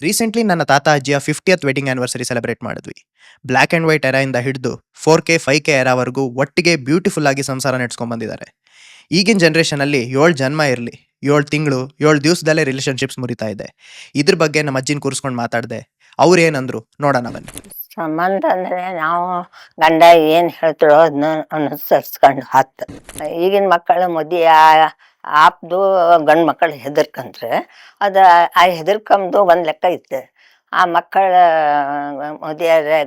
Recently ನನ್ನ ತಾತ ಅಜ್ಜಿಯ 50th ವೆಡ್ಡಿಂಗ್ ಆನಿವರ್ಸರಿ ಸೆಲೆಬ್ರೇಟ್ ಮಾಡಿದ್ವಿ. ಬ್ಲ್ಯಾಕ್ ಆ್ಯಂಡ್ ವೈಟ್ ಎರಾಯಿಂದ ಹಿಡಿದು 4K 5K ಎರಾವರೆಗೂ ಒಟ್ಟಿಗೆ ಬ್ಯೂಟಿಫುಲ್ ಆಗಿ ಸಂಸಾರ ನಡೆಸ್ಕೊಂಡ್ ಬಂದಿದ್ದಾರೆ. ಈಗಿನ ಜನ್ರೇಷನಲ್ಲಿ 7 ಜನ್ಮ ಇರಲಿ, 7 ತಿಂಗಳು 7 ದಿವಸದಲ್ಲೇ ರಿಲೇಷನ್ಶಿಪ್ಸ್ ಮುರಿತಾ ಇದೆ. ಇದ್ರ ಬಗ್ಗೆ ನಮ್ಮ ಅಜ್ಜಿನ ಕೂರಿಸ್ಕೊಂಡು ಮಾತಾಡಿದೆ. ಅವ್ರು ಏನಂದ್ರು ನೋಡೋಣ ಬನ್ನಿ. ಸಂಬಂಧ ಅಂದರೆ ನಾವು ಗಂಡ ಏನು ಹೇಳ್ತಾರೋ ಅದನ್ನ ಅನುಸರಿಸ್ಕೊಂಡು ಹತ್ತು. ಈಗಿನ ಮಕ್ಕಳ ಮದುವೆ ಆಪ್ದು ಗಂಡು ಮಕ್ಕಳು ಹೆದರ್ಕಂದ್ರೆ ಅದು ಆ ಹೆದರ್ಕಂದು ಒಂದು ಲೆಕ್ಕ ಇತ್ತು. ಆ ಮಕ್ಕಳ ಮದುವೆ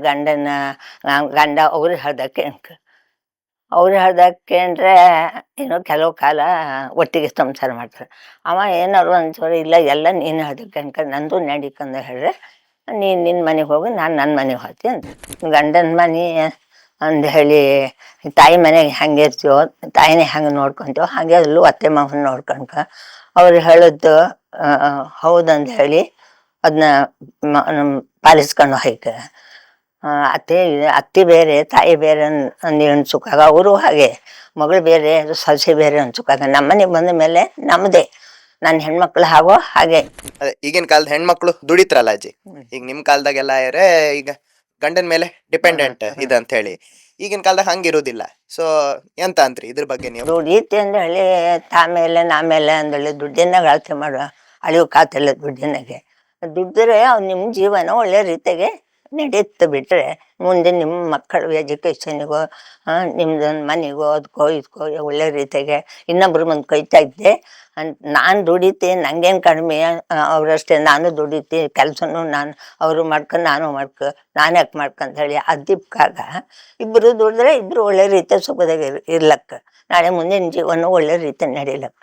ಗಂಡ ಅವ್ರು ಹೇಳ್ದಕ್ಕೆ ಅವ್ರು ಹೇಳ್ದಕ್ಕೆ ಅಂದರೆ ಏನೋ ಕೆಲವು ಕಾಲ ಒಟ್ಟಿಗೆ ಸಂಸಾರ ಮಾಡ್ತಾರೆ. ಅವ ಏನಾರು ಒಂದ್ಸರಿ ಇಲ್ಲ ಎಲ್ಲ ನೀನು ಹೇಳ್ದಕ್ಕೆ ಅನ್ಕೊಂಡು ನಂದು ನಡೀಕಂದು ಹೇಳಿದ್ರೆ ನೀನು ನಿನ್ನ ಮನೆಗೆ ಹೋಗು, ನಾನು ನನ್ನ ಮನೆಗೆ ಹೋಗ್ತೀನಿ ಅಂತ. ಗಂಡನ ಮನೆ ಅಂದು ಹೇಳಿ ತಾಯಿ ಮನೆಗೆ ಹೆಂಗೆ ಇರ್ತೀವೋ, ತಾಯಿನೇ ಹೆಂಗೆ ನೋಡ್ಕೊತೀವೋ ಹಾಗೆ ಅಲ್ಲೂ ಅತ್ತೆ ಮಾವನ ನೋಡ್ಕೊಂಡ್ಕ ಅವ್ರು ಹೇಳಿದ್ದು ಹೌದಂದು ಹೇಳಿ ಅದನ್ನ ಪಾಲಿಸ್ಕೊಂಡು ಹೋಯ್ಕೆ. ಅತ್ತೆ ಬೇರೆ ತಾಯಿ ಬೇರೆ ಅಂದು ಅನ್ಸುಕಾಗ ಅವರು ಹಾಗೆ ಮಗಳು ಬೇರೆ ಸೊಸೆ ಬೇರೆ ಅನ್ಸುಕಾಗ ನಮ್ಮ ಮನೆಗೆ ಬಂದ ಮೇಲೆ ನಮ್ಮದೇ ನನ್ನ ಹೆಣ್ಮಕ್ಳು ಹಾಗೋ ಹಾಗೆ. ಅದೇ ಈಗಿನ ಕಾಲದ ಹೆಣ್ಮಕ್ಳು ದುಡಿತ್ರಲ್ಲ ಅಜ್ಜಿ, ಈಗ ನಿಮ್ ಕಾಲದಾಗೆಲ್ಲ ಈಗ ಗಂಡನ ಮೇಲೆ ಡಿಪೆಂಡೆಂಟ್ ಇದಂತ ಹೇಳಿ, ಈಗಿನ ಕಾಲದಾಗ ಹಂಗಿರೋದಿಲ್ಲ. ಸೊ ಎಂತ ಅಂತ್ರಿ ಇದ್ರ ಬಗ್ಗೆ ನೀವು? ದುಡೀತಿ ಅಂದ ಹೇಳಿ ತಾಮೇಲೆ ನಾಮೇಲೆ ಅಂದೇಳಿ ದುಡ್ಡಿನಾಗ ಅಳತೆ ಮಾಡುವ ಅಳಿವು ಕಾತಿಲ್ಲ ದುಡ್ಡಿನಾಗೆ. ದುಡ್ಡಿದ್ರೆ ನಿಮ್ಮ ಜೀವನ ಒಳ್ಳೆ ರೀತಿಗೆ ನಡೀತು. ಬಿಟ್ಟರೆ ಮುಂದೆ ನಿಮ್ಮ ಮಕ್ಕಳ ಎಜುಕೇಷನಿಗೋ ನಿಮ್ದು ಮನೆಗೋ ಅದಕ್ಕೋ ಇದಕ್ಕೋ ಒಳ್ಳೆ ರೀತಿಗೆ ಇನ್ನೊಬ್ರು ಮುಂದೆ ಕೊಯ್ತಾ ಇದ್ದೆ. ನಾನು ದುಡಿತಿ, ನಂಗೇನು ಕಡಿಮೆ, ಅವರಷ್ಟೇ ನಾನು ದುಡಿತಿ, ಕೆಲಸನೂ ಅವರು ಮಾಡ್ಕೊಂಡು ನಾನು ನಾನು ಯಾಕೆ ಮಾಡ್ಕೊಂತ ಹೇಳಿ ಅದಿಪ್ಕಾಗ ಇಬ್ಬರು ದುಡಿದ್ರೆ ಇಬ್ಬರು ಒಳ್ಳೆ ರೀತಿ ಸುಖದಾಗ ಇರ್ಲಕ್ಕ, ನಾಳೆ ಮುಂದಿನ ಜೀವನ ಒಳ್ಳೆ ರೀತಿ ನಡಿಲಕ್ಕ.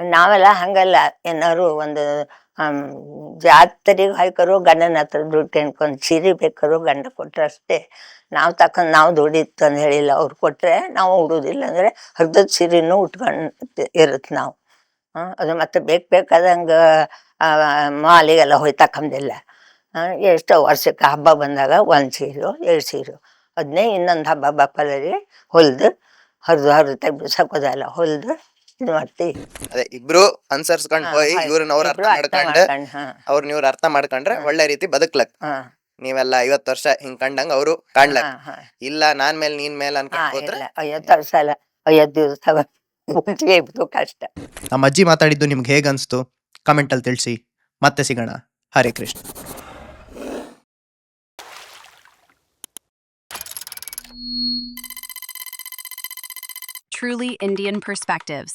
ನಾವೆಲ್ಲ ಹಂಗಲ್ಲ, ಏನಾದ್ರು ಒಂದು ಜಾತ್ರೆಗೆ ಹಾಯ್ಕರು ಗಂಡನ ಹತ್ರ ದುಡ್ಡು ಕೇಳ್ಕೊಂಡು ಸೀರೆ ಬೇಕಾದ್ರು ಗಂಡ ಕೊಟ್ಟರೆ ಅಷ್ಟೇ. ನಾವು ತಕೊಂಡು ನಾವು ದುಡಿತು ಅಂತ ಹೇಳಿಲ್ಲ, ಅವ್ರು ಕೊಟ್ಟರೆ ನಾವು ಉಡೋದಿಲ್ಲ ಅಂದರೆ ಅರ್ಧದ ಸೀರೆನೂ ಉಟ್ಕೊಂಡು ಇರುತ್ತೆ ನಾವು. ಅದು ಮತ್ತೆ ಬೇಕಾದಂಗೆ ಮಾಲಿಗೆಲ್ಲ ಹೋಯ್ತಕ್ಕಂದಿಲ್ಲ. ಎಷ್ಟೋ ವರ್ಷಕ್ಕೆ ಹಬ್ಬ ಬಂದಾಗ 1 ಸೀರೆ 2 ಸೀರೆ ಅದನ್ನೇ ಇನ್ನೊಂದು ಹಬ್ಬ ಬಪ್ಪಲಲ್ಲಿ ಹೊಲ್ದು ಹರಿದು ತೆಗ್ದು ಸಕೋದಲ್ಲ ಹೊಲ್ದು ಇದು ಮಾಡ್ತೀವಿ. ಅದೇ ಇಬ್ರು ಅನ್ಸರ್ಸ್ಕೊಂಡ್ ಹೋಗಿ ಇವ್ರನ್ನ ಅವ್ರ ಅರ್ಥ ಮಾಡ್ಕೊಂಡು ಅವ್ರನ್ನ ಇವ್ರ ಅರ್ಥ ಮಾಡ್ಕೊಂಡ್ರೆ ಒಳ್ಳೆ ರೀತಿ ಬದುಕ್ಲಕ್. ನೀವೆಲ್ಲ 50 ವರ್ಷ ಹಿಂಗ್ ಕಂಡಂಗ ಅವರು ಕಾಣ್ಲಕ್. ಇಲ್ಲ ನಾನ್ ಮೇಲೆ ನೀನ್ ಮೇಲೆ ಅನ್ಕೊಂಡ್ ಹೋದ್ರೆ 50 ವರ್ಷ ಅಲ್ಲ 50 ದಿವಸ ಕಷ್ಟ. ನಮ್ಮ ಅಜ್ಜಿ ಮಾತಾಡಿದ್ದು ನಿಮ್ಗೆ ಹೇಗ್ ಅನ್ಸ್ತು ಕಮೆಂಟ್ ಅಲ್ಲಿ ತಿಳಿಸಿ. ಮತ್ತೆ ಸಿಗೋಣ. Hare Krishna. Truly Indian perspectives.